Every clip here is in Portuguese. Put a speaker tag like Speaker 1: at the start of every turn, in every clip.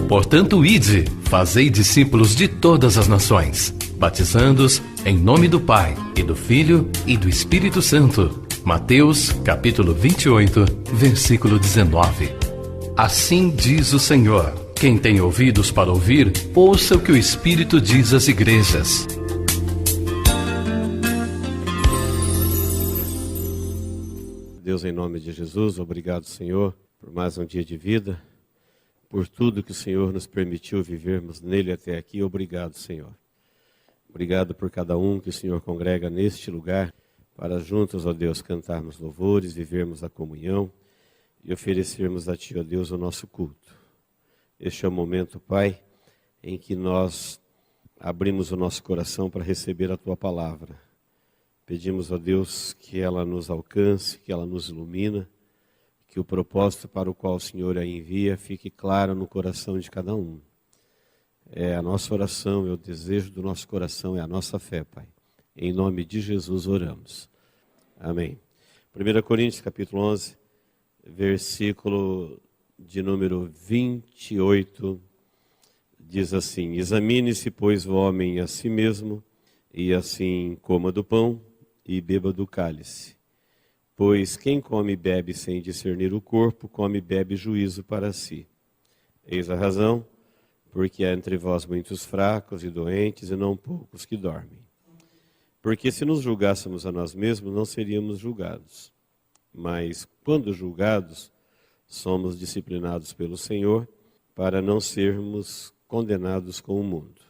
Speaker 1: Portanto, ide, fazei discípulos de todas as nações, batizando-os em nome do Pai, e do Filho, e do Espírito Santo. Mateus, capítulo 28, versículo 19. Assim diz o Senhor: quem tem ouvidos para ouvir, ouça o que o Espírito diz às igrejas.
Speaker 2: Deus, em nome de Jesus, obrigado, Senhor, por mais um dia de vida, por tudo que o Senhor nos permitiu vivermos nele até aqui. Obrigado, Senhor. Obrigado por cada um que o Senhor congrega neste lugar, para juntos, ó Deus, cantarmos louvores, vivermos a comunhão e oferecermos a Ti, ó Deus, o nosso culto. Este é o momento, Pai, em que nós abrimos o nosso coração para receber a Tua palavra. Pedimos, ó Deus, que ela nos alcance, que ela nos ilumine, que o propósito para o qual o Senhor a envia fique claro no coração de cada um. É a nossa oração, é o desejo do nosso coração, é a nossa fé, Pai. Em nome de Jesus oramos. Amém. 1 Coríntios, capítulo 11, versículo de número 28, diz assim: examine-se, pois, o homem a si mesmo, e assim coma do pão e beba do cálice. Pois quem come e bebe sem discernir o corpo, come e bebe juízo para si. Eis a razão, porque há entre vós muitos fracos e doentes, e não poucos que dormem. Porque se nos julgássemos a nós mesmos, não seríamos julgados. Mas, quando julgados, somos disciplinados pelo Senhor, para não sermos condenados com o mundo.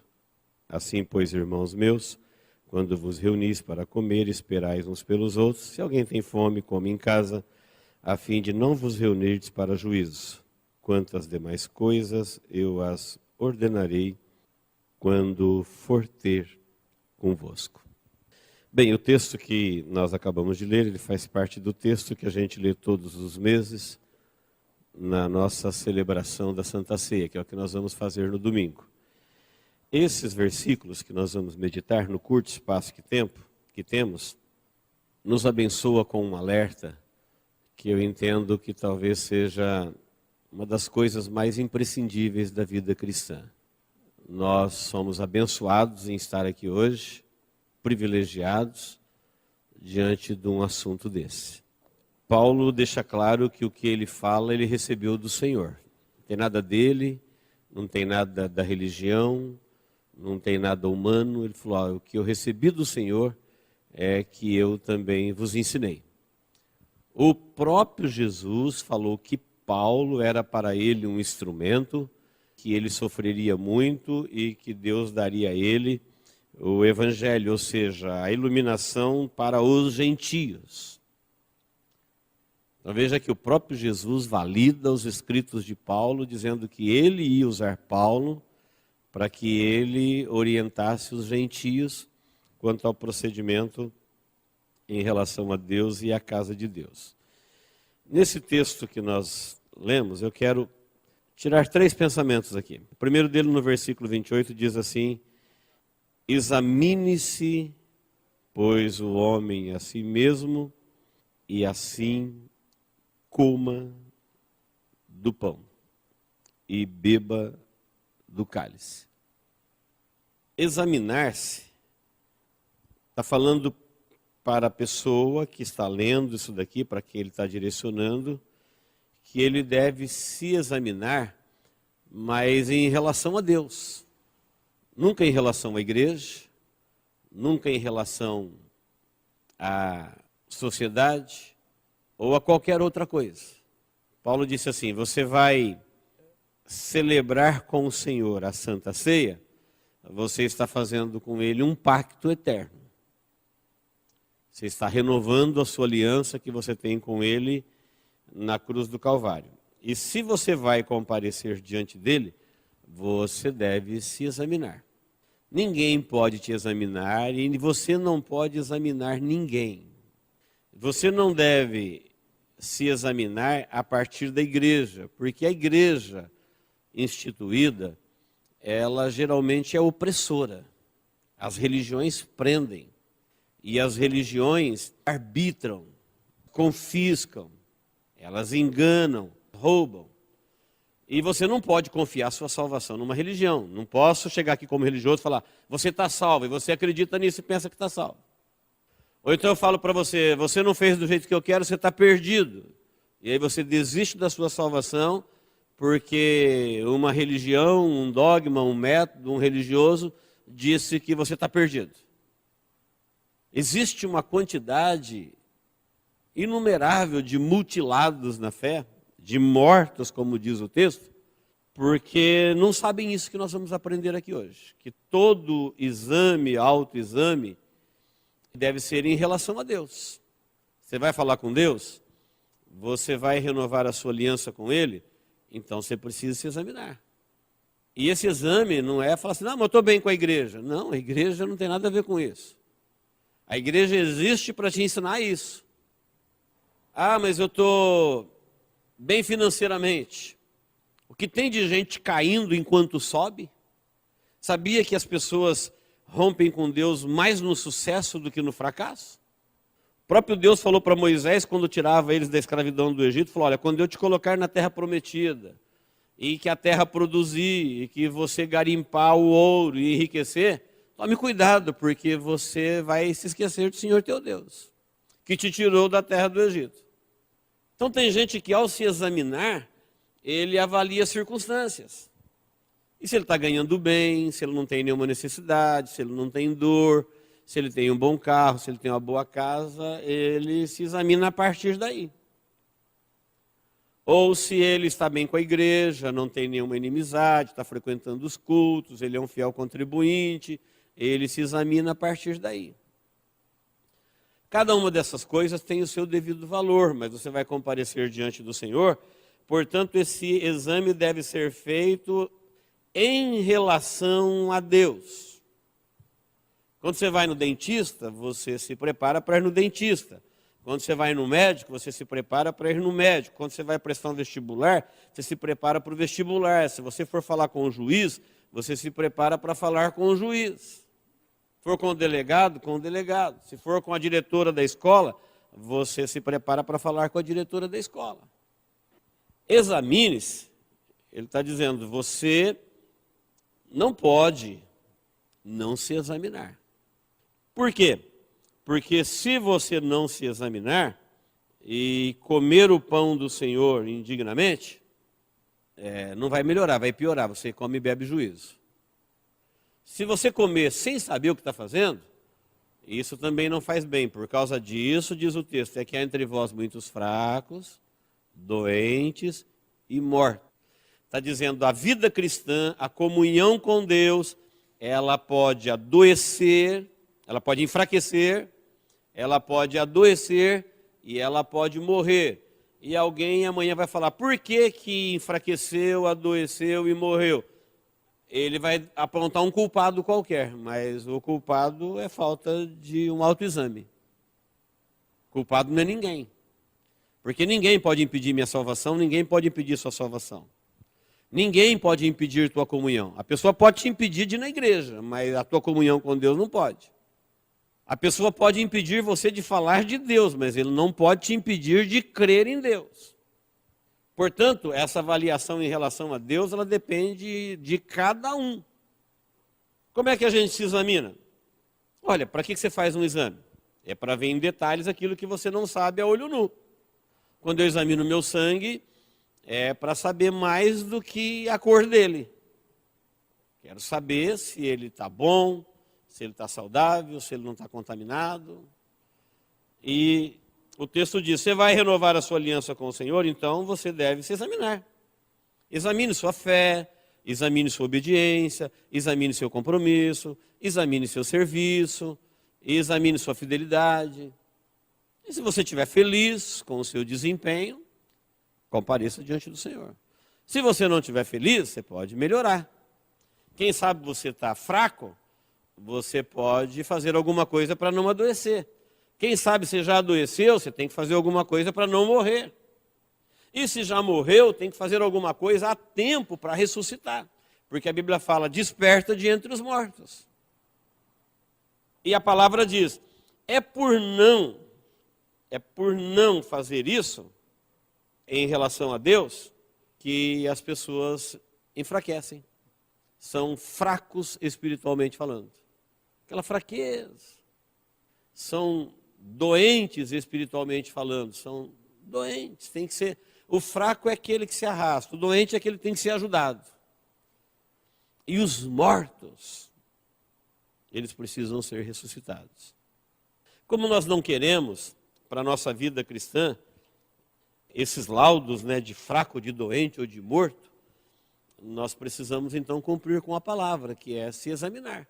Speaker 2: Assim, pois, irmãos meus, quando vos reunis para comer, esperais uns pelos outros. Se alguém tem fome, come em casa, a fim de não vos reunirdes para juízo. Quanto às demais coisas, eu as ordenarei quando for ter convosco. Bem, o texto que nós acabamos de ler, ele faz parte do texto que a gente lê todos os meses na nossa celebração da Santa Ceia, que é o que nós vamos fazer no domingo. Esses versículos que nós vamos meditar no curto espaço que temos, nos abençoa com um alerta que eu entendo que talvez seja uma das coisas mais imprescindíveis da vida cristã. Nós somos abençoados em estar aqui hoje, privilegiados diante de um assunto desse. Paulo deixa claro que o que ele fala, ele recebeu do Senhor. Não tem nada dele, não tem nada da religião, não tem nada humano. Ele falou: o que eu recebi do Senhor é que eu também vos ensinei. O próprio Jesus falou que Paulo era para ele um instrumento, que ele sofreria muito e que Deus daria a ele o evangelho, ou seja, a iluminação para os gentios. Então veja que o próprio Jesus valida os escritos de Paulo, dizendo que ele ia usar Paulo para que ele orientasse os gentios quanto ao procedimento em relação a Deus e à casa de Deus. Nesse texto que nós lemos, eu quero tirar 3 pensamentos aqui. O primeiro dele, no versículo 28, diz assim: examine-se, pois, o homem a si mesmo, e assim coma do pão e beba do cálice. Examinar-se está falando para a pessoa que está lendo isso daqui, para quem ele está direcionando, que ele deve se examinar, mas em relação a Deus. Nunca em relação à igreja, nunca em relação à sociedade ou a qualquer outra coisa. Paulo disse assim: você vai celebrar com o Senhor a Santa Ceia, você está fazendo com Ele um pacto eterno. Você está renovando a sua aliança que você tem com Ele na cruz do Calvário. E se você vai comparecer diante dEle, você deve se examinar. Ninguém pode te examinar e você não pode examinar ninguém. Você não deve se examinar a partir da igreja, porque a igreja instituída, ela geralmente é opressora. As religiões prendem e as religiões arbitram, confiscam, Elas enganam, roubam. E você não pode confiar sua salvação numa religião. Não posso chegar aqui como religioso e falar, você está salvo, e você acredita nisso e pensa que está salvo. Ou então eu falo para você, você não fez do jeito que eu quero, você está perdido. E aí você desiste da sua salvação, porque uma religião, um dogma, um método, um religioso, disse que você está perdido. Existe uma quantidade inumerável de mutilados na fé, de mortos, como diz o texto, porque não sabem isso que nós vamos aprender aqui hoje. Que todo exame, autoexame, deve ser em relação a Deus. Você vai falar com Deus, você vai renovar a sua aliança com Ele, então você precisa se examinar. E esse exame não é falar assim, não, mas eu estou bem com a igreja. Não, a igreja não tem nada a ver com isso. A igreja existe para te ensinar isso. Ah, mas eu estou bem financeiramente. O que tem de gente caindo enquanto sobe? Sabia que as pessoas rompem com Deus mais no sucesso do que no fracasso? O próprio Deus falou para Moisés, quando tirava eles da escravidão do Egito, falou, olha, quando eu te colocar na terra prometida, e que a terra produzir, e que você garimpar o ouro e enriquecer, tome cuidado, porque você vai se esquecer do Senhor teu Deus, que te tirou da terra do Egito. Então tem gente que ao se examinar, ele avalia as circunstâncias. E se ele está ganhando bem, se ele não tem nenhuma necessidade, se ele não tem dor, se ele tem um bom carro, se ele tem uma boa casa, ele se examina a partir daí. Ou se ele está bem com a igreja, não tem nenhuma inimizade, está frequentando os cultos, ele é um fiel contribuinte, ele se examina a partir daí. Cada uma dessas coisas tem o seu devido valor, mas você vai comparecer diante do Senhor, portanto esse exame deve ser feito em relação a Deus. Quando você vai no dentista, você se prepara para ir no dentista. Quando você vai no médico, você se prepara para ir no médico. Quando você vai prestar um vestibular, você se prepara para o vestibular. Se você for falar com o juiz, você se prepara para falar com o juiz. Se for com o delegado, com o delegado. Se for com a diretora da escola, você se prepara para falar com a diretora da escola. Examine-se. Ele está dizendo, você não pode não se examinar. Por quê? Porque se você não se examinar e comer o pão do Senhor indignamente, não vai melhorar, vai piorar, você come e bebe juízo. Se você comer sem saber o que está fazendo, isso também não faz bem. Por causa disso, diz o texto, é que há entre vós muitos fracos, doentes e mortos. Está dizendo, a vida cristã, a comunhão com Deus, ela pode adoecer, ela pode enfraquecer, ela pode adoecer e ela pode morrer. E alguém amanhã vai falar, por que que enfraqueceu, adoeceu e morreu? Ele vai apontar um culpado qualquer, mas o culpado é falta de um autoexame. O culpado não é ninguém. Porque ninguém pode impedir minha salvação, ninguém pode impedir sua salvação. Ninguém pode impedir tua comunhão. A pessoa pode te impedir de ir na igreja, mas a tua comunhão com Deus não pode. A pessoa pode impedir você de falar de Deus, mas ele não pode te impedir de crer em Deus. Portanto, essa avaliação em relação a Deus, ela depende de cada um. Como é que a gente se examina? Olha, para que você faz um exame? É para ver em detalhes aquilo que você não sabe a olho nu. Quando eu examino o meu sangue, é para saber mais do que a cor dele. Quero saber se ele está bom, se ele está saudável, se ele não está contaminado. E o texto diz, você vai renovar a sua aliança com o Senhor, então você deve se examinar. Examine sua fé, examine sua obediência, examine seu compromisso, examine seu serviço, examine sua fidelidade. E se você estiver feliz com o seu desempenho, compareça diante do Senhor. Se você não estiver feliz, você pode melhorar. Quem sabe você está fraco, você pode fazer alguma coisa para não adoecer. Quem sabe você já adoeceu, você tem que fazer alguma coisa para não morrer. E se já morreu, tem que fazer alguma coisa a tempo para ressuscitar. Porque a Bíblia fala, desperta de entre os mortos. E a palavra diz, é por não fazer isso, em relação a Deus que as pessoas enfraquecem. São fracos espiritualmente falando. Aquela fraqueza. São doentes espiritualmente falando. São doentes. Tem que ser. O fraco é aquele que se arrasta. O doente é aquele que tem que ser ajudado. E os mortos, eles precisam ser ressuscitados. Como nós não queremos, para a nossa vida cristã, esses laudos, né, de fraco, de doente ou de morto, nós precisamos então cumprir com a palavra, que é se examinar.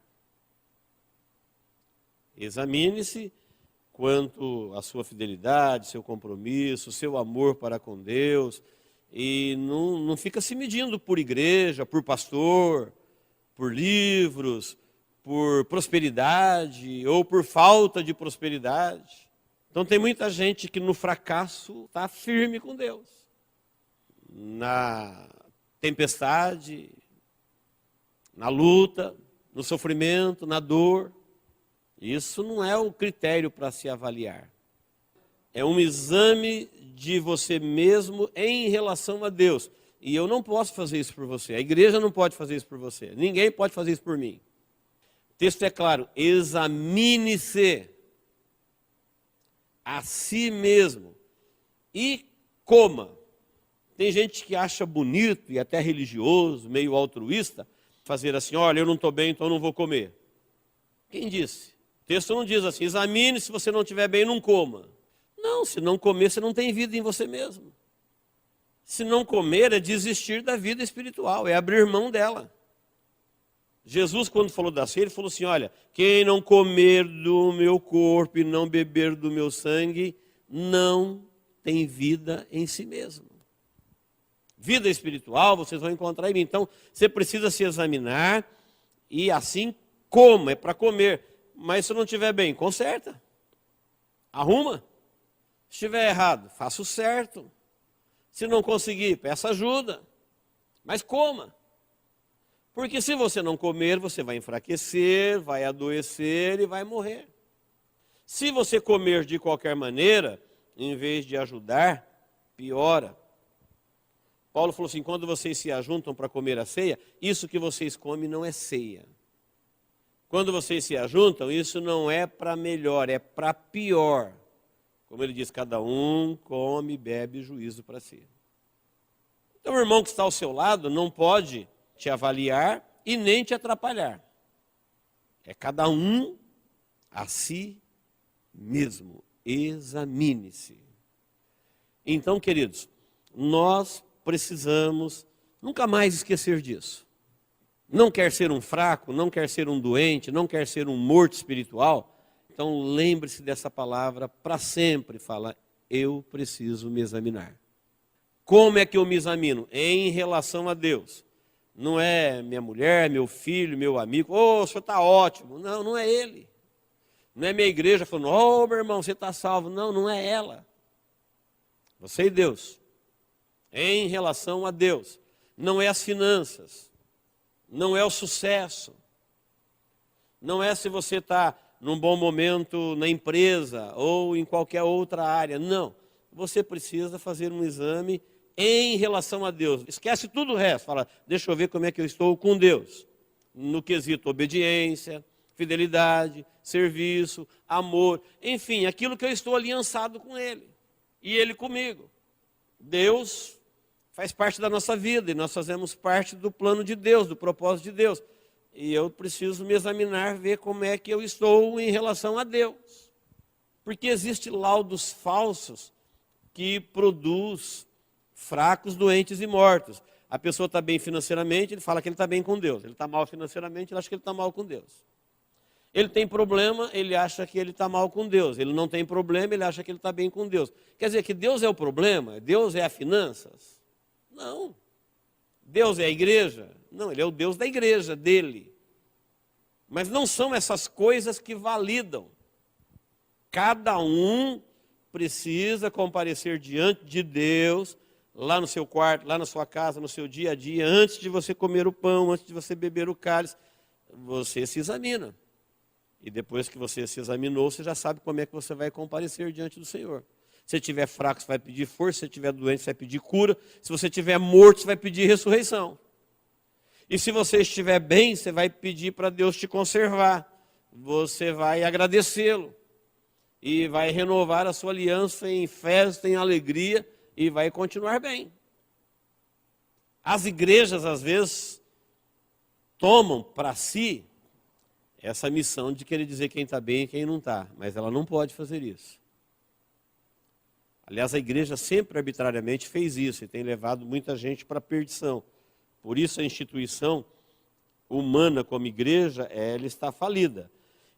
Speaker 2: Examine-se quanto à sua fidelidade, seu compromisso, seu amor para com Deus, e não fica se medindo por igreja, por pastor, por livros, por prosperidade ou por falta de prosperidade. Então tem muita gente que no fracasso está firme com Deus. Na tempestade, na luta, no sofrimento, na dor. Isso não é o critério para se avaliar. É um exame de você mesmo em relação a Deus. E eu não posso fazer isso por você. A igreja não pode fazer isso por você. Ninguém pode fazer isso por mim. O texto é claro. Examine-se a si mesmo e coma. Tem gente que acha bonito e até religioso, meio altruísta, fazer assim, olha, eu não estou bem, então eu não vou comer. Quem disse? O texto não diz assim, examine, se você não estiver bem, não coma. Não, se não comer, você não tem vida em você mesmo. Se não comer, é desistir da vida espiritual, é abrir mão dela. Jesus, quando falou da ceia, ele falou assim, olha, quem não comer do meu corpo e não beber do meu sangue, não tem vida em si mesmo. Vida espiritual, vocês vão encontrar em mim. Então, você precisa se examinar e assim coma, é para comer. Mas se não estiver bem, conserta. Arruma. Se estiver errado, faça o certo. Se não conseguir, peça ajuda. Mas coma. Porque se você não comer, você vai enfraquecer, vai adoecer e vai morrer. Se você comer de qualquer maneira, em vez de ajudar, piora. Paulo falou assim, quando vocês se ajuntam para comer a ceia, isso que vocês comem não é ceia. Quando vocês se ajuntam, isso não é para melhor, é para pior. Como ele diz, cada um come, bebe juízo para si. Então o irmão que está ao seu lado não pode te avaliar e nem te atrapalhar. É cada um a si mesmo. Examine-se. Então, queridos, nós precisamos nunca mais esquecer disso. Não quer ser um fraco, não quer ser um doente, não quer ser um morto espiritual. Então lembre-se dessa palavra para sempre. Fala, eu preciso me examinar. Como é que eu me examino? Em relação a Deus. Não é minha mulher, meu filho, meu amigo. O senhor está ótimo. Não, não é ele. Não é minha igreja falando, meu irmão, você está salvo. Não, não é ela. Você e Deus. Em relação a Deus. Não é as finanças. Não é o sucesso. Não é se você está num bom momento na empresa ou em qualquer outra área. Não. Você precisa fazer um exame em relação a Deus. Esquece tudo o resto. Fala, deixa eu ver como é que eu estou com Deus. No quesito obediência, fidelidade, serviço, amor. Enfim, aquilo que eu estou aliançado com Ele. E Ele comigo. Deus faz parte da nossa vida e nós fazemos parte do plano de Deus, do propósito de Deus. E eu preciso me examinar, ver como é que eu estou em relação a Deus. Porque existem laudos falsos que produz fracos, doentes e mortos. A pessoa está bem financeiramente, ele fala que ele está bem com Deus. Ele está mal financeiramente, ele acha que ele está mal com Deus. Ele tem problema, ele acha que ele está mal com Deus. Ele não tem problema, ele acha que ele está bem com Deus. Quer dizer que Deus é o problema? Deus é as finanças? Não. Deus é a igreja? Não, ele é o Deus da igreja, dele. Mas não são essas coisas que validam. Cada um precisa comparecer diante de Deus, lá no seu quarto, lá na sua casa, no seu dia a dia, antes de você comer o pão, antes de você beber o cálice. Você se examina. E depois que você se examinou, você já sabe como é que você vai comparecer diante do Senhor. Se você estiver fraco, você vai pedir força. Se você estiver doente, você vai pedir cura. Se você estiver morto, você vai pedir ressurreição. E se você estiver bem, você vai pedir para Deus te conservar. Você vai agradecê-lo. E vai renovar a sua aliança em festa, em alegria. E vai continuar bem. As igrejas, às vezes, tomam para si essa missão de querer dizer quem está bem e quem não está. Mas ela não pode fazer isso. Aliás, a igreja sempre arbitrariamente fez isso e tem levado muita gente para a perdição. Por isso a instituição humana como igreja, ela está falida.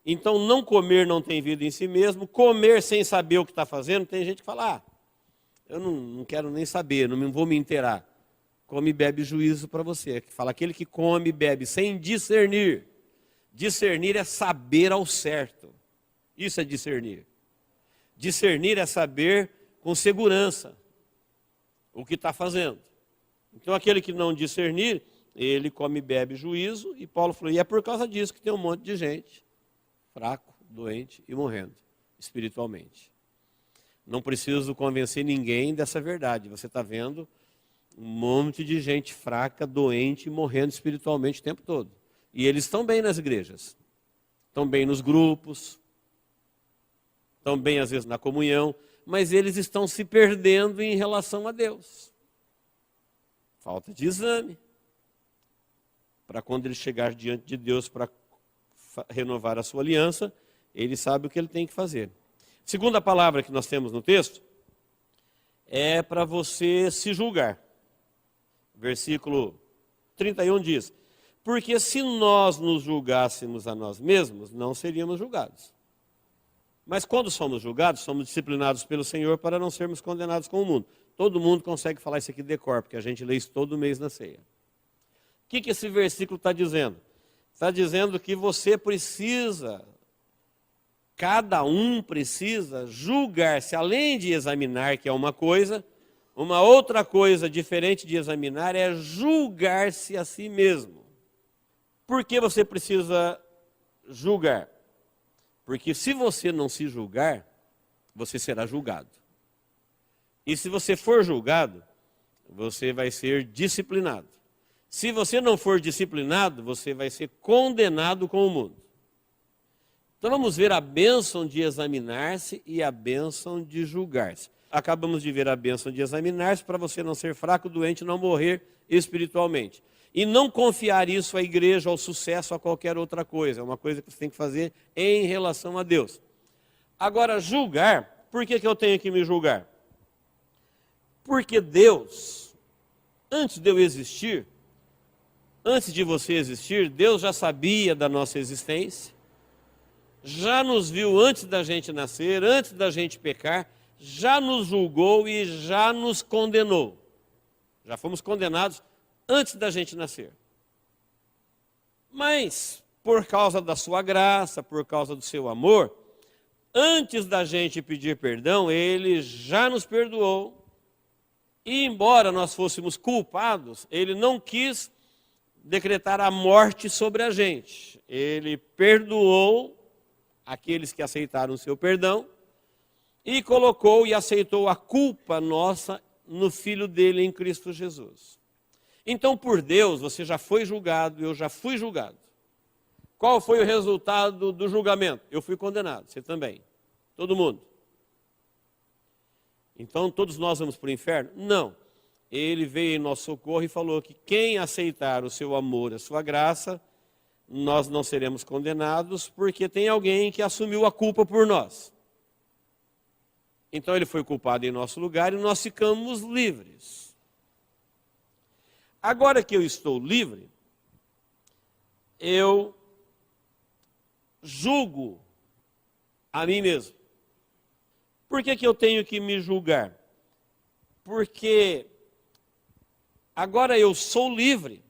Speaker 2: Então, não comer não tem vida em si mesmo, comer sem saber o que está fazendo, tem gente que fala, eu não quero nem saber, não vou me inteirar. Come e bebe juízo para você. Fala, aquele que come e bebe sem discernir. Discernir é saber ao certo. Isso é discernir. Discernir é saber com segurança o que está fazendo. Então, aquele que não discernir, ele come e bebe juízo. E Paulo falou, e é por causa disso que tem um monte de gente fraco, doente e morrendo espiritualmente. Não preciso convencer ninguém dessa verdade. Você está vendo um monte de gente fraca, doente e morrendo espiritualmente o tempo todo. E eles estão bem nas igrejas. Estão bem nos grupos. Estão bem, às vezes, na comunhão. Mas eles estão se perdendo em relação a Deus. Falta de exame. Para quando ele chegar diante de Deus para renovar a sua aliança, ele sabe o que ele tem que fazer. Segunda palavra que nós temos no texto é para você se julgar. Versículo 31 diz, porque se nós nos julgássemos a nós mesmos, não seríamos julgados. Mas quando somos julgados, somos disciplinados pelo Senhor para não sermos condenados com o mundo. Todo mundo consegue falar isso aqui de cor, porque a gente lê isso todo mês na ceia. O que esse versículo está dizendo? Está dizendo que você precisa, cada um precisa julgar-se, além de examinar, que é uma coisa, uma outra coisa diferente de examinar é julgar-se a si mesmo. Por que você precisa julgar? Porque se você não se julgar, você será julgado. E se você for julgado, você vai ser disciplinado. Se você não for disciplinado, você vai ser condenado com o mundo. Então vamos ver a bênção de examinar-se e a bênção de julgar-se. Acabamos de ver a bênção de examinar-se para você não ser fraco, doente, não morrer espiritualmente. E não confiar isso à igreja, ao sucesso, a qualquer outra coisa. É uma coisa que você tem que fazer em relação a Deus. Agora, julgar, por que eu tenho que me julgar? Porque Deus, antes de eu existir, antes de você existir, Deus já sabia da nossa existência, já nos viu antes da gente nascer, antes da gente pecar, já nos julgou e já nos condenou. Já fomos condenados antes da gente nascer. Mas, por causa da sua graça, por causa do seu amor, antes da gente pedir perdão, Ele já nos perdoou. E embora nós fôssemos culpados, Ele não quis decretar a morte sobre a gente. Ele perdoou aqueles que aceitaram o seu perdão e colocou e aceitou a culpa nossa no Filho dele em Cristo Jesus. Então, por Deus, você já foi julgado, eu já fui julgado. Qual foi o resultado do julgamento? Eu fui condenado, você também. Todo mundo. Então, todos nós vamos para o inferno? Não. Ele veio em nosso socorro e falou que quem aceitar o seu amor, a sua graça, nós não seremos condenados, porque tem alguém que assumiu a culpa por nós. Então ele foi culpado em nosso lugar e nós ficamos livres. Agora que eu estou livre, eu julgo a mim mesmo. Por que eu tenho que me julgar? Porque agora eu sou livre.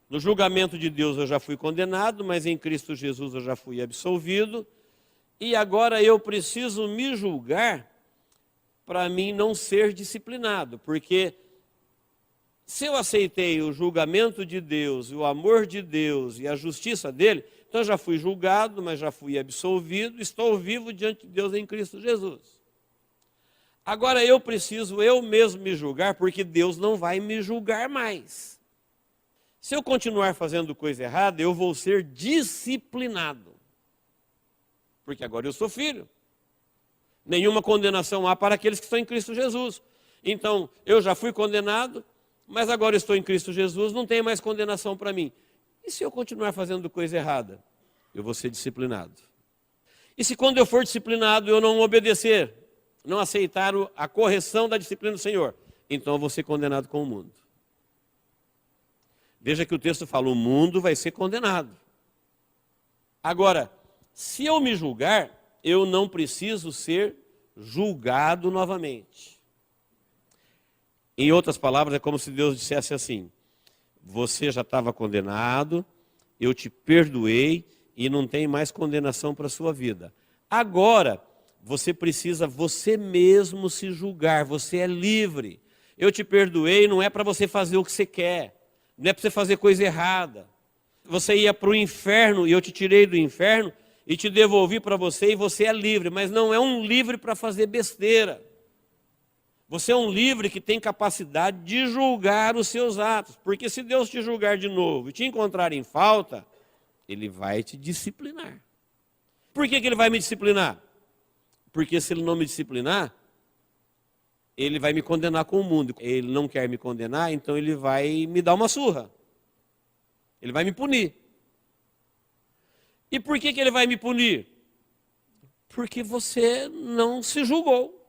Speaker 2: No julgamento de Deus eu já fui condenado, mas em Cristo Jesus eu já fui absolvido. E agora eu preciso me julgar para mim não ser disciplinado. Porque se eu aceitei o julgamento de Deus, o amor de Deus e a justiça dele, então eu já fui julgado, mas já fui absolvido, estou vivo diante de Deus em Cristo Jesus. Agora eu preciso eu mesmo me julgar, porque Deus não vai me julgar mais. Se eu continuar fazendo coisa errada, eu vou ser disciplinado. Porque agora eu sou filho. Nenhuma condenação há para aqueles que estão em Cristo Jesus. Então, eu já fui condenado, mas agora estou em Cristo Jesus, não tem mais condenação para mim. E se eu continuar fazendo coisa errada? Eu vou ser disciplinado. E se quando eu for disciplinado eu não obedecer, não aceitar a correção da disciplina do Senhor, então eu vou ser condenado com o mundo. Veja que o texto fala, o mundo vai ser condenado. Agora, se eu me julgar, eu não preciso ser julgado novamente. Em outras palavras, é como se Deus dissesse assim, você já estava condenado, eu te perdoei e não tem mais condenação para a sua vida. Agora, você precisa você mesmo se julgar, você é livre. Eu te perdoei, não é para você fazer o que você quer, não é para você fazer coisa errada. Você ia para o inferno e eu te tirei do inferno e te devolvi para você e você é livre, mas não é um livre para fazer besteira. Você é um livre que tem capacidade de julgar os seus atos, porque se Deus te julgar de novo e te encontrar em falta, Ele vai te disciplinar. Por que Ele vai me disciplinar? Porque se Ele não me disciplinar, Ele vai me condenar com o mundo. Ele não quer me condenar, então Ele vai me dar uma surra. Ele vai me punir. E por que Ele vai me punir? Porque você não se julgou.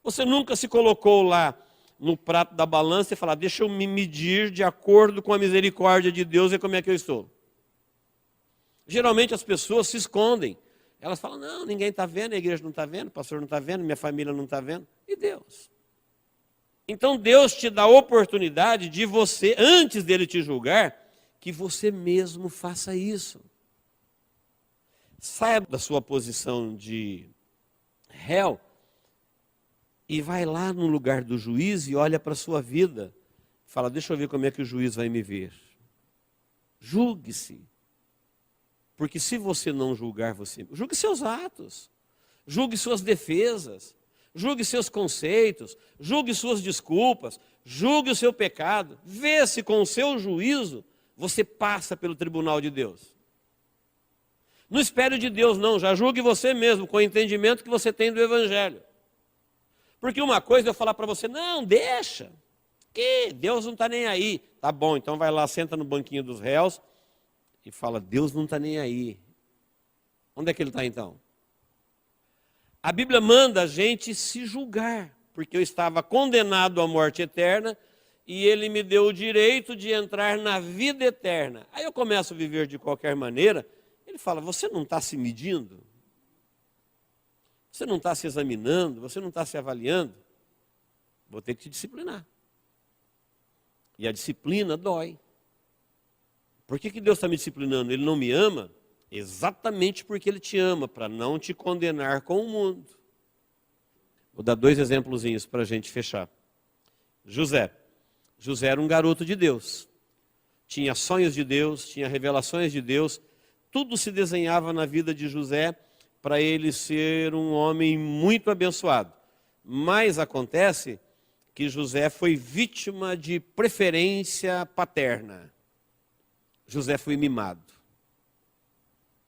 Speaker 2: Você nunca se colocou lá no prato da balança e falar, deixa eu me medir de acordo com a misericórdia de Deus e como é que eu estou. Geralmente as pessoas se escondem. Elas falam, não, ninguém está vendo, a igreja não está vendo, o pastor não está vendo, minha família não está vendo. E Deus? Então Deus te dá a oportunidade de você, antes dele te julgar, que você mesmo faça isso. Saia da sua posição de réu e vai lá no lugar do juiz e olha para a sua vida. Fala, deixa eu ver como é que o juiz vai me ver. Julgue-se. Porque se você não julgar você, julgue seus atos, julgue suas defesas, julgue seus conceitos, julgue suas desculpas, julgue o seu pecado. Vê se com o seu juízo você passa pelo tribunal de Deus. Não espere de Deus não, já julgue você mesmo com o entendimento que você tem do Evangelho. Porque uma coisa é eu falar para você, não, deixa, que Deus não está nem aí. Tá bom, então vai lá, senta no banquinho dos réus e fala, Deus não está nem aí. Onde é que Ele está então? A Bíblia manda a gente se julgar, porque eu estava condenado à morte eterna e Ele me deu o direito de entrar na vida eterna. Aí eu começo a viver de qualquer maneira. Ele fala, você não está se medindo? Você não está se examinando? Você não está se avaliando? Vou ter que te disciplinar. E a disciplina dói. Por que Deus está me disciplinando? Ele não me ama? Exatamente porque Ele te ama, para não te condenar com o mundo. Vou dar 2 exemplozinhos para a gente fechar. José. José era um garoto de Deus. Tinha sonhos de Deus, tinha revelações de Deus. Tudo se desenhava na vida de José para ele ser um homem muito abençoado. Mas acontece que José foi vítima de preferência paterna. José foi mimado.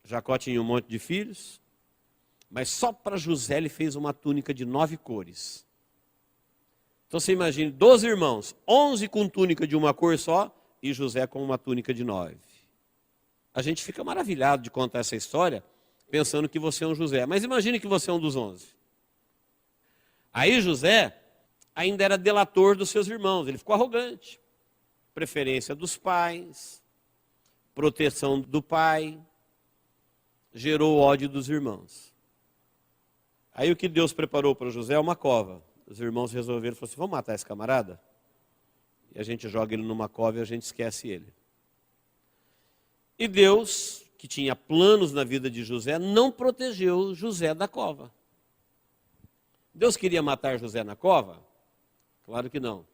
Speaker 2: Jacó tinha um monte de filhos, mas só para José ele fez uma túnica de 9 cores. Então você imagine, 12 irmãos, 11 com túnica de uma cor só, e José com uma túnica de 9. A gente fica maravilhado de contar essa história, pensando que você é um José. Mas imagine que você é um dos 11. Aí José ainda era delator dos seus irmãos, ele ficou arrogante. Preferência dos pais, proteção do pai, gerou ódio dos irmãos. Aí o que Deus preparou para José é uma cova. Os irmãos resolveram, falaram assim, vamos matar esse camarada? E a gente joga ele numa cova e a gente esquece ele. E Deus, que tinha planos na vida de José, não protegeu José da cova. Deus queria matar José na cova? Claro que não.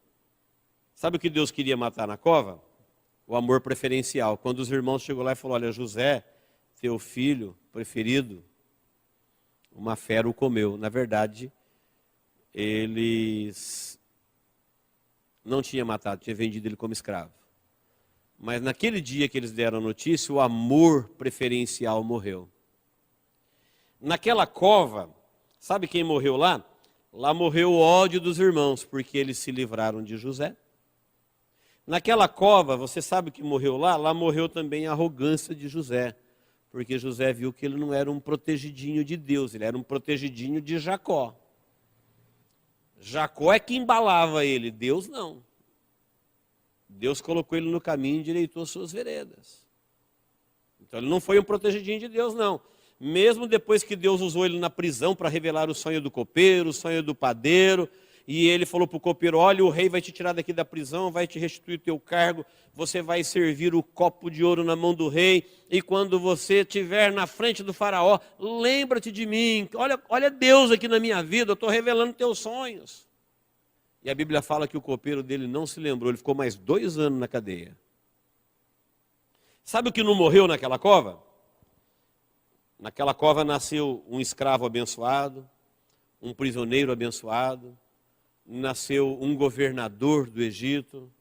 Speaker 2: Sabe o que Deus queria matar na cova? O amor preferencial. Quando os irmãos chegou lá e falaram, olha, José, teu filho preferido, uma fera o comeu. Na verdade, eles não tinham matado, tinham vendido ele como escravo. Mas naquele dia que eles deram a notícia, o amor preferencial morreu. Naquela cova, sabe quem morreu lá? Lá morreu o ódio dos irmãos, porque eles se livraram de José. Naquela cova, você sabe o que morreu lá? Lá morreu também a arrogância de José, porque José viu que ele não era um protegidinho de Deus, ele era um protegidinho de Jacó. Jacó é que embalava ele, Deus não. Deus colocou ele no caminho e endireitou suas veredas. Então ele não foi um protegidinho de Deus, não. Mesmo depois que Deus usou ele na prisão para revelar o sonho do copeiro, o sonho do padeiro, e ele falou para o copeiro, olha, o rei vai te tirar daqui da prisão, vai te restituir o teu cargo, você vai servir o copo de ouro na mão do rei, e quando você estiver na frente do faraó, lembra-te de mim, olha Deus aqui na minha vida, eu estou revelando teus sonhos. E a Bíblia fala que o copeiro dele não se lembrou, ele ficou mais 2 anos na cadeia. Sabe o que não morreu naquela cova? Naquela cova nasceu um escravo abençoado, um prisioneiro abençoado, nasceu um governador do Egito,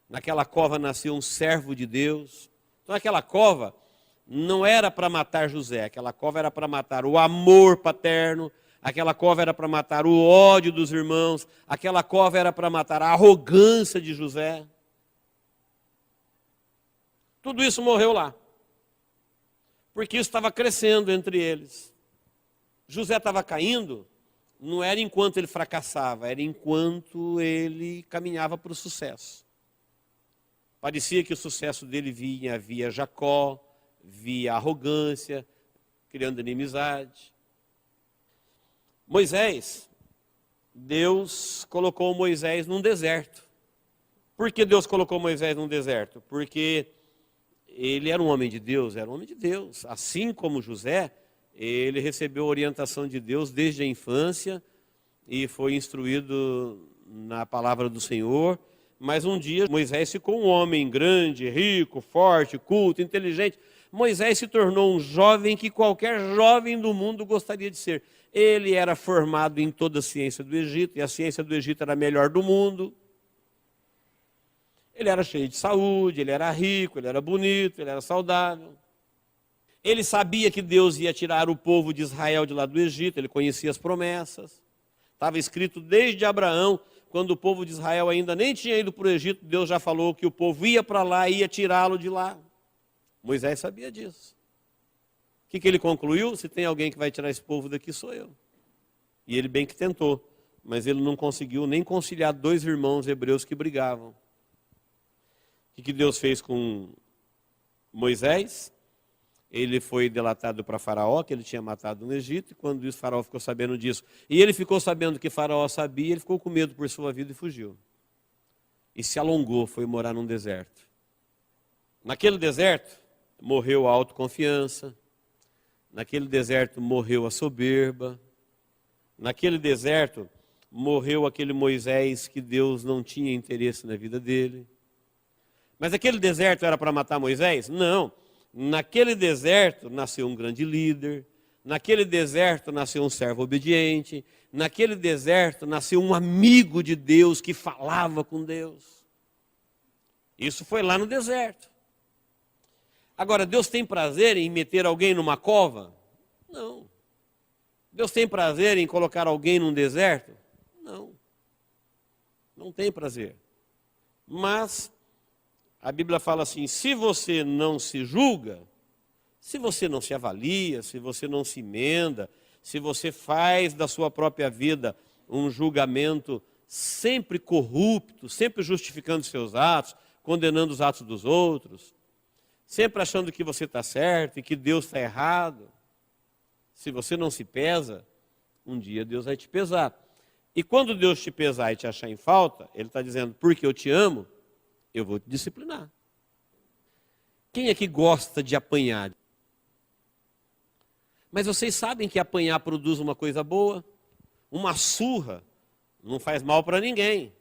Speaker 2: naquela cova nasceu um servo de Deus. Então aquela cova não era para matar José, aquela cova era para matar o amor paterno, aquela cova era para matar o ódio dos irmãos, aquela cova era para matar a arrogância de José. Tudo isso morreu lá, porque isso estava crescendo entre eles. José estava caindo, não era enquanto ele fracassava, era enquanto ele caminhava para o sucesso. Parecia que o sucesso dele vinha via Jacó, via arrogância, criando inimizade. Moisés, Deus colocou Moisés num deserto. Por que Deus colocou Moisés num deserto? Porque ele era um homem de Deus, era um homem de Deus. Assim como José, ele recebeu orientação de Deus desde a infância e foi instruído na palavra do Senhor. Mas um dia Moisés ficou um homem grande, rico, forte, culto, inteligente. Moisés se tornou um jovem que qualquer jovem do mundo gostaria de ser. Ele era formado em toda a ciência do Egito, e a ciência do Egito era a melhor do mundo. Ele era cheio de saúde, ele era rico, ele era bonito, ele era saudável. Ele sabia que Deus ia tirar o povo de Israel de lá do Egito, ele conhecia as promessas. Estava escrito desde Abraão, quando o povo de Israel ainda nem tinha ido para o Egito, Deus já falou que o povo ia para lá e ia tirá-lo de lá. Moisés sabia disso. O que ele concluiu? Se tem alguém que vai tirar esse povo daqui, sou eu. E ele bem que tentou, mas ele não conseguiu nem conciliar 2 irmãos hebreus que brigavam. O que Deus fez com Moisés? Ele foi delatado para Faraó, que ele tinha matado no Egito, e quando isso, Faraó ficou sabendo disso, e ele ficou sabendo que Faraó sabia, ele ficou com medo por sua vida e fugiu. E se alongou, foi morar num deserto. Naquele deserto, morreu a autoconfiança, naquele deserto morreu a soberba, naquele deserto morreu aquele Moisés que Deus não tinha interesse na vida dele. Mas aquele deserto era para matar Moisés? Não. Naquele deserto nasceu um grande líder, naquele deserto nasceu um servo obediente, naquele deserto nasceu um amigo de Deus que falava com Deus. Isso foi lá no deserto. Agora, Deus tem prazer em meter alguém numa cova? Não. Deus tem prazer em colocar alguém num deserto? Não. Não tem prazer. Mas a Bíblia fala assim, se você não se julga, se você não se avalia, se você não se emenda, se você faz da sua própria vida um julgamento sempre corrupto, sempre justificando seus atos, condenando os atos dos outros, sempre achando que você está certo e que Deus está errado, se você não se pesa, um dia Deus vai te pesar. E quando Deus te pesar e te achar em falta, Ele está dizendo, porque eu te amo, eu vou te disciplinar. Quem é que gosta de apanhar? Mas vocês sabem que apanhar produz uma coisa boa? Uma surra não faz mal para ninguém.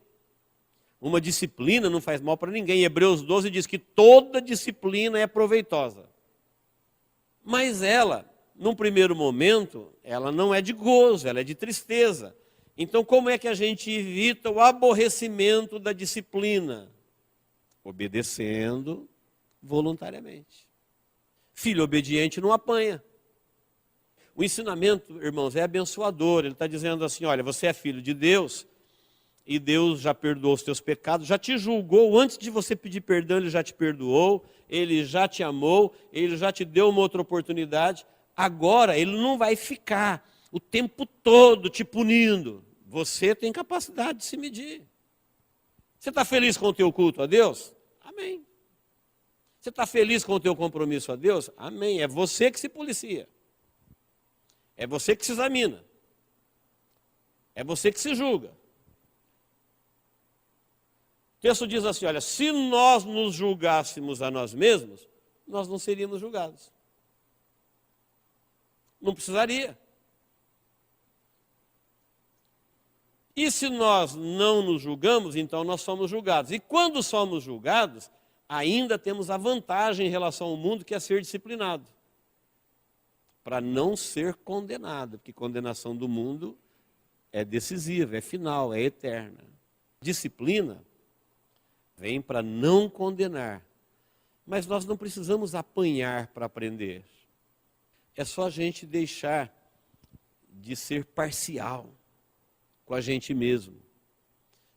Speaker 2: Uma disciplina não faz mal para ninguém. Hebreus 12 diz que toda disciplina é proveitosa. Mas ela num primeiro momento, ela não é de gozo, ela é de tristeza. Então, como é que a gente evita o aborrecimento da disciplina? Obedecendo voluntariamente. Filho obediente não apanha. O ensinamento, irmãos, é abençoador. Ele está dizendo assim, olha, você é filho de Deus, e Deus já perdoou os teus pecados, já te julgou, antes de você pedir perdão, Ele já te perdoou, Ele já te amou, Ele já te deu uma outra oportunidade. Agora, Ele não vai ficar o tempo todo te punindo. Você tem capacidade de se medir. Você está feliz com o teu culto a Deus? Amém. Você está feliz com o teu compromisso a Deus? Amém. É você que se policia. É você que se examina. É você que se julga. O texto diz assim, olha, se nós nos julgássemos a nós mesmos, nós não seríamos julgados. Não precisaria. E se nós não nos julgamos, então nós somos julgados. E quando somos julgados, ainda temos a vantagem em relação ao mundo, que é ser disciplinado. Para não ser condenado, porque condenação do mundo é decisiva, é final, é eterna. Disciplina vem para não condenar. Mas nós não precisamos apanhar para aprender. É só a gente deixar de ser parcial com a gente mesmo.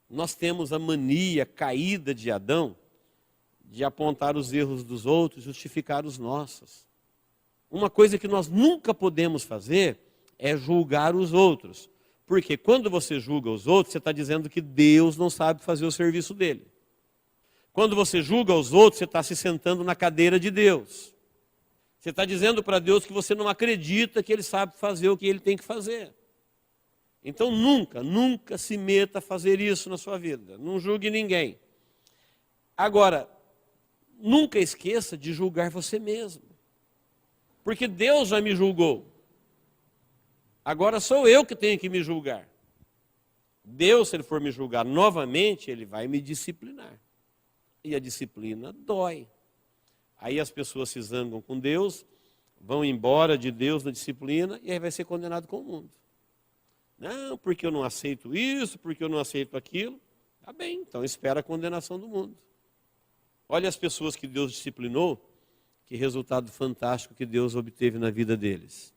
Speaker 2: Nós temos a mania caída de Adão de apontar os erros dos outros, justificar os nossos. Uma coisa que nós nunca podemos fazer é julgar os outros. Porque quando você julga os outros, você está dizendo que Deus não sabe fazer o serviço dele. Quando você julga os outros, você está se sentando na cadeira de Deus. Você está dizendo para Deus que você não acredita que Ele sabe fazer o que Ele tem que fazer. Então nunca se meta a fazer isso na sua vida. Não julgue ninguém. Agora, nunca esqueça de julgar você mesmo. Porque Deus já me julgou. Agora sou eu que tenho que me julgar. Deus, se Ele for me julgar novamente, Ele vai me disciplinar. E a disciplina dói. Aí as pessoas se zangam com Deus, vão embora de Deus na disciplina, e aí vai ser condenado com o mundo. Não, porque eu não aceito isso, porque eu não aceito aquilo. Tá bem, então espera a condenação do mundo. Olha as pessoas que Deus disciplinou, que resultado fantástico que Deus obteve na vida deles.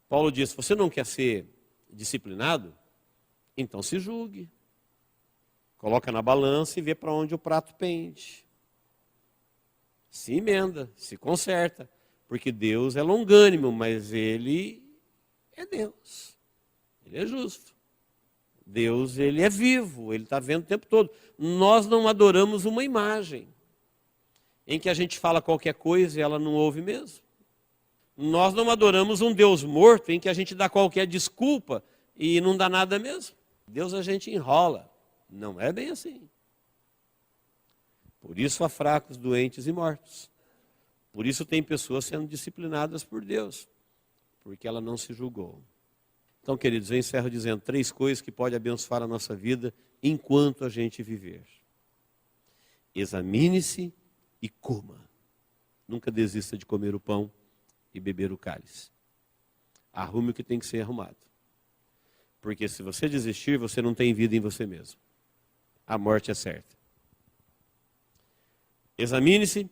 Speaker 2: Paulo diz, você não quer ser disciplinado? Então se julgue. Coloca na balança e vê para onde o prato pende. Se emenda, se conserta. Porque Deus é longânimo, mas Ele é Deus. Ele é justo. Deus, Ele é vivo, Ele está vendo o tempo todo. Nós não adoramos uma imagem em que a gente fala qualquer coisa e ela não ouve mesmo. Nós não adoramos um Deus morto em que a gente dá qualquer desculpa e não dá nada mesmo. Deus a gente enrola. Não é bem assim. Por isso há fracos, doentes e mortos. Por isso tem pessoas sendo disciplinadas por Deus, porque ela não se julgou. Então, queridos, eu encerro dizendo 3 coisas que podem abençoar a nossa vida enquanto a gente viver. Examine-se e coma. Nunca desista de comer o pão e beber o cálice. Arrume o que tem que ser arrumado. Porque se você desistir, você não tem vida em você mesmo. A morte é certa. Examine-se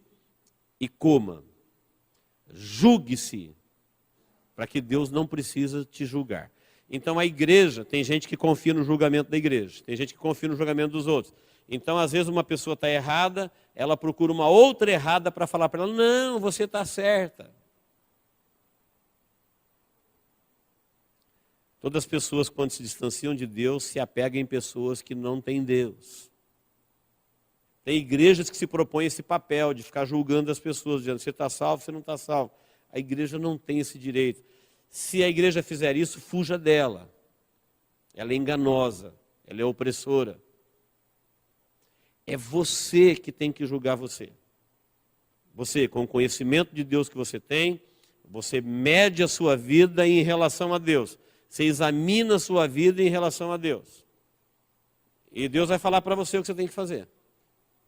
Speaker 2: e coma. Julgue-se, para que Deus não precisa te julgar. Então a igreja, tem gente que confia no julgamento da igreja, tem gente que confia no julgamento dos outros. Então às vezes uma pessoa está errada, ela procura uma outra errada para falar para ela, não, você está certa. Todas as pessoas, quando se distanciam de Deus, se apegam em pessoas que não têm Deus. Tem igrejas que se propõem esse papel de ficar julgando as pessoas, dizendo, você está salvo, você não está salvo. A igreja não tem esse direito. Se a igreja fizer isso, fuja dela. Ela é enganosa, ela é opressora. É você que tem que julgar você. Você, com o conhecimento de Deus que você tem, você mede a sua vida em relação a Deus. Você examina a sua vida em relação a Deus. E Deus vai falar para você o que você tem que fazer.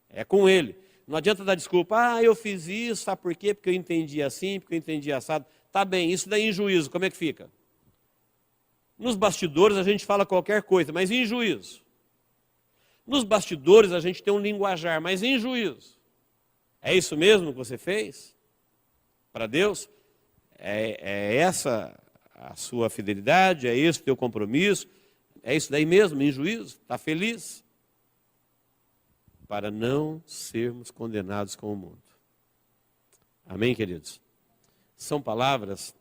Speaker 2: É com Ele. Não adianta dar desculpa, eu fiz isso, sabe por quê? Porque eu entendi assim, porque eu entendi assado. Tá bem, isso daí em juízo, como é que fica? Nos bastidores a gente fala qualquer coisa, mas em juízo? Nos bastidores a gente tem um linguajar, mas em juízo? É isso mesmo que você fez? Para Deus? É essa a sua fidelidade? É esse o teu compromisso? É isso daí mesmo, em juízo? Está feliz? Para não sermos condenados com o mundo. Amém, queridos? São palavras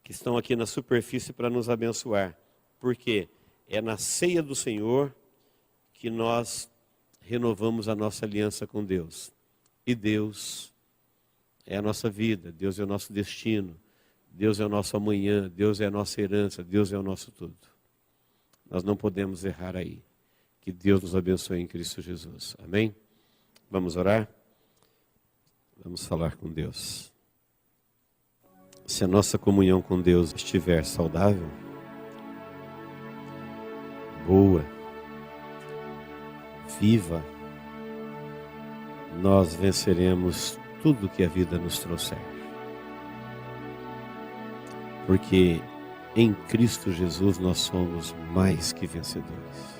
Speaker 2: que estão aqui na superfície para nos abençoar. Porque é na ceia do Senhor que nós renovamos a nossa aliança com Deus. E Deus é a nossa vida, Deus é o nosso destino, Deus é o nosso amanhã, Deus é a nossa herança, Deus é o nosso tudo. Nós não podemos errar aí. Que Deus nos abençoe em Cristo Jesus. Amém? Vamos orar? Vamos falar com Deus. Se a nossa comunhão com Deus estiver saudável, boa, viva, nós venceremos tudo que a vida nos trouxer. Porque em Cristo Jesus nós somos mais que vencedores.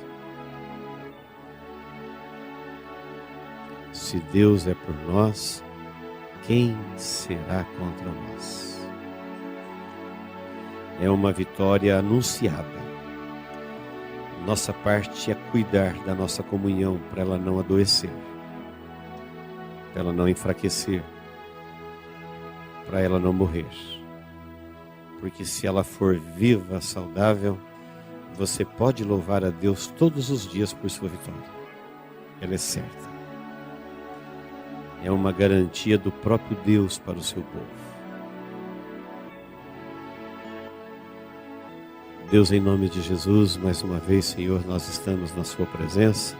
Speaker 2: Se Deus é por nós, quem será contra nós? É uma vitória anunciada. Nossa parte é cuidar da nossa comunhão para ela não adoecer, para ela não enfraquecer, para ela não morrer. Porque se ela for viva, saudável, você pode louvar a Deus todos os dias por sua vitória. Ela é certa. É uma garantia do próprio Deus para o seu povo. Deus, em nome de Jesus, mais uma vez, Senhor, nós estamos na sua presença.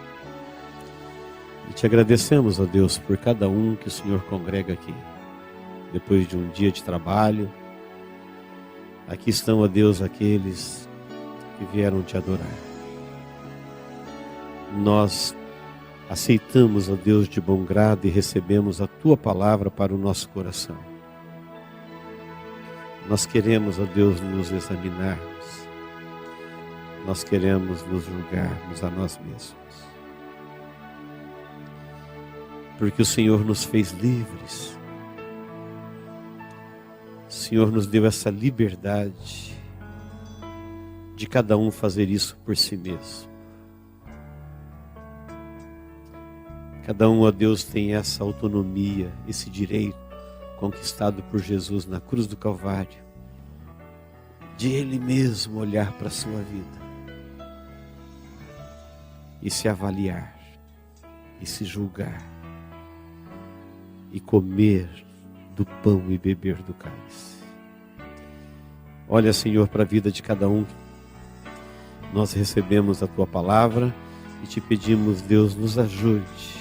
Speaker 2: E te agradecemos, ó Deus, por cada um que o Senhor congrega aqui. Depois de um dia de trabalho, aqui estão, ó Deus, aqueles que vieram te adorar. Nós aceitamos, ó Deus, de bom grado e recebemos a tua palavra para o nosso coração. Nós queremos, ó Deus, nos examinarmos. Nós queremos nos julgarmos a nós mesmos. Porque o Senhor nos fez livres. O Senhor nos deu essa liberdade de cada um fazer isso por si mesmo. Cada um, ó Deus, tem essa autonomia, esse direito conquistado por Jesus na cruz do Calvário, de Ele mesmo olhar para a sua vida e se avaliar, e se julgar, e comer do pão e beber do cálice. Olha, Senhor, para a vida de cada um. Nós recebemos a tua palavra e te pedimos, Deus, nos ajude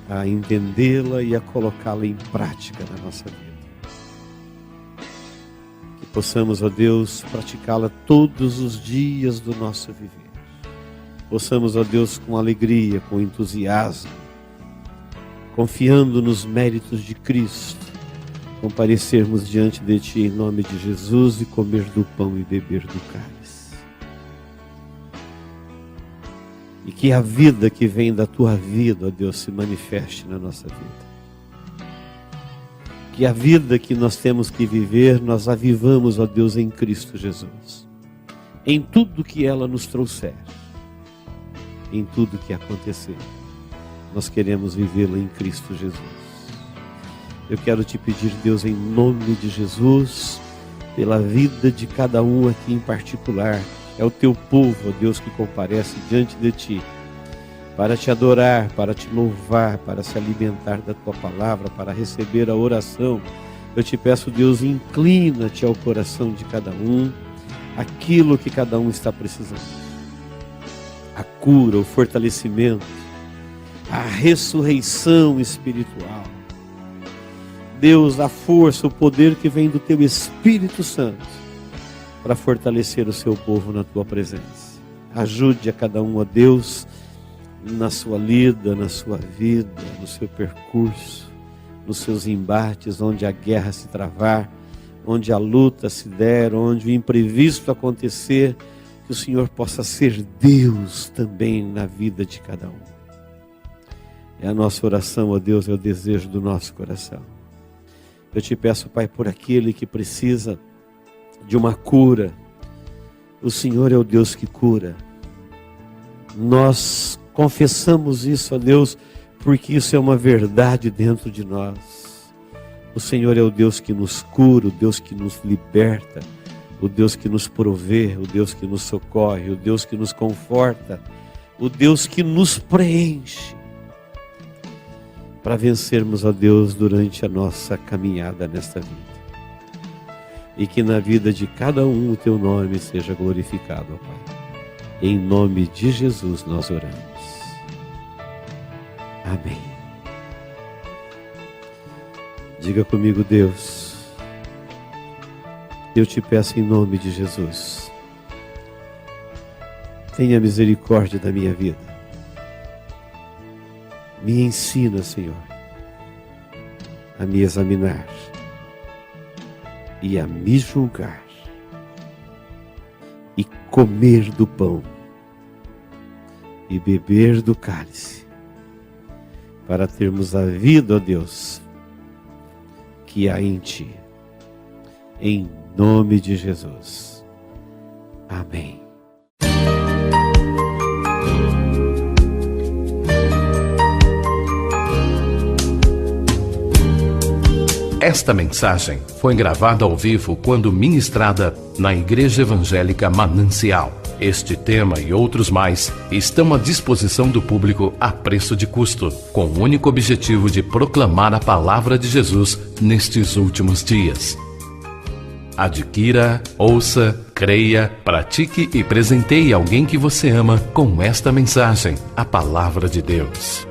Speaker 2: a entendê-la e a colocá-la em prática na nossa vida. Que possamos, ó Deus, praticá-la todos os dias do nosso viver. Possamos, ó Deus, com alegria, com entusiasmo, confiando nos méritos de Cristo, comparecermos diante de Ti em nome de Jesus e comer do pão e beber do cálice. E que a vida que vem da Tua vida, ó Deus, se manifeste na nossa vida. Que a vida que nós temos que viver, nós a vivamos, ó Deus, em Cristo Jesus. Em tudo que ela nos trouxer. Em tudo que acontecer, nós queremos vivê-la em Cristo Jesus. Eu quero te pedir, Deus, em nome de Jesus, pela vida de cada um aqui em particular. É o teu povo, ó Deus, que comparece diante de ti, para te adorar, para te louvar, para se alimentar da tua palavra, para receber a oração. Eu te peço, Deus, inclina-te ao coração de cada um, aquilo que cada um está precisando. A cura, o fortalecimento, a ressurreição espiritual. Deus, a força, o poder que vem do Teu Espírito Santo para fortalecer o Seu povo na Tua presença. Ajude a cada um, ó Deus, na sua lida, na sua vida, no seu percurso, nos seus embates, onde a guerra se travar, onde a luta se der, onde o imprevisto acontecer, que o Senhor possa ser Deus também na vida de cada um. É a nossa oração, ó Deus, é o desejo do nosso coração. Eu te peço, Pai, por aquele que precisa de uma cura. O Senhor é o Deus que cura. Nós confessamos isso, ó Deus, porque isso é uma verdade dentro de nós. O Senhor é o Deus que nos cura, o Deus que nos liberta, o Deus que nos provê, o Deus que nos socorre, o Deus que nos conforta, o Deus que nos preenche, para vencermos a Deus durante a nossa caminhada nesta vida. E que na vida de cada um o teu nome seja glorificado, ó Pai. Em nome de Jesus nós oramos. Amém. Diga comigo, Deus, eu te peço em nome de Jesus, tenha misericórdia da minha vida. Me ensina, Senhor, a me examinar e a me julgar e comer do pão e beber do cálice, para termos a vida, ó Deus, que há em Ti. Em nome de Jesus. Amém.
Speaker 1: Esta mensagem foi gravada ao vivo quando ministrada na Igreja Evangélica Manancial. Este tema e outros mais estão à disposição do público a preço de custo, com o único objetivo de proclamar a palavra de Jesus nestes últimos dias. Adquira, ouça, creia, pratique e presenteie alguém que você ama com esta mensagem, a palavra de Deus.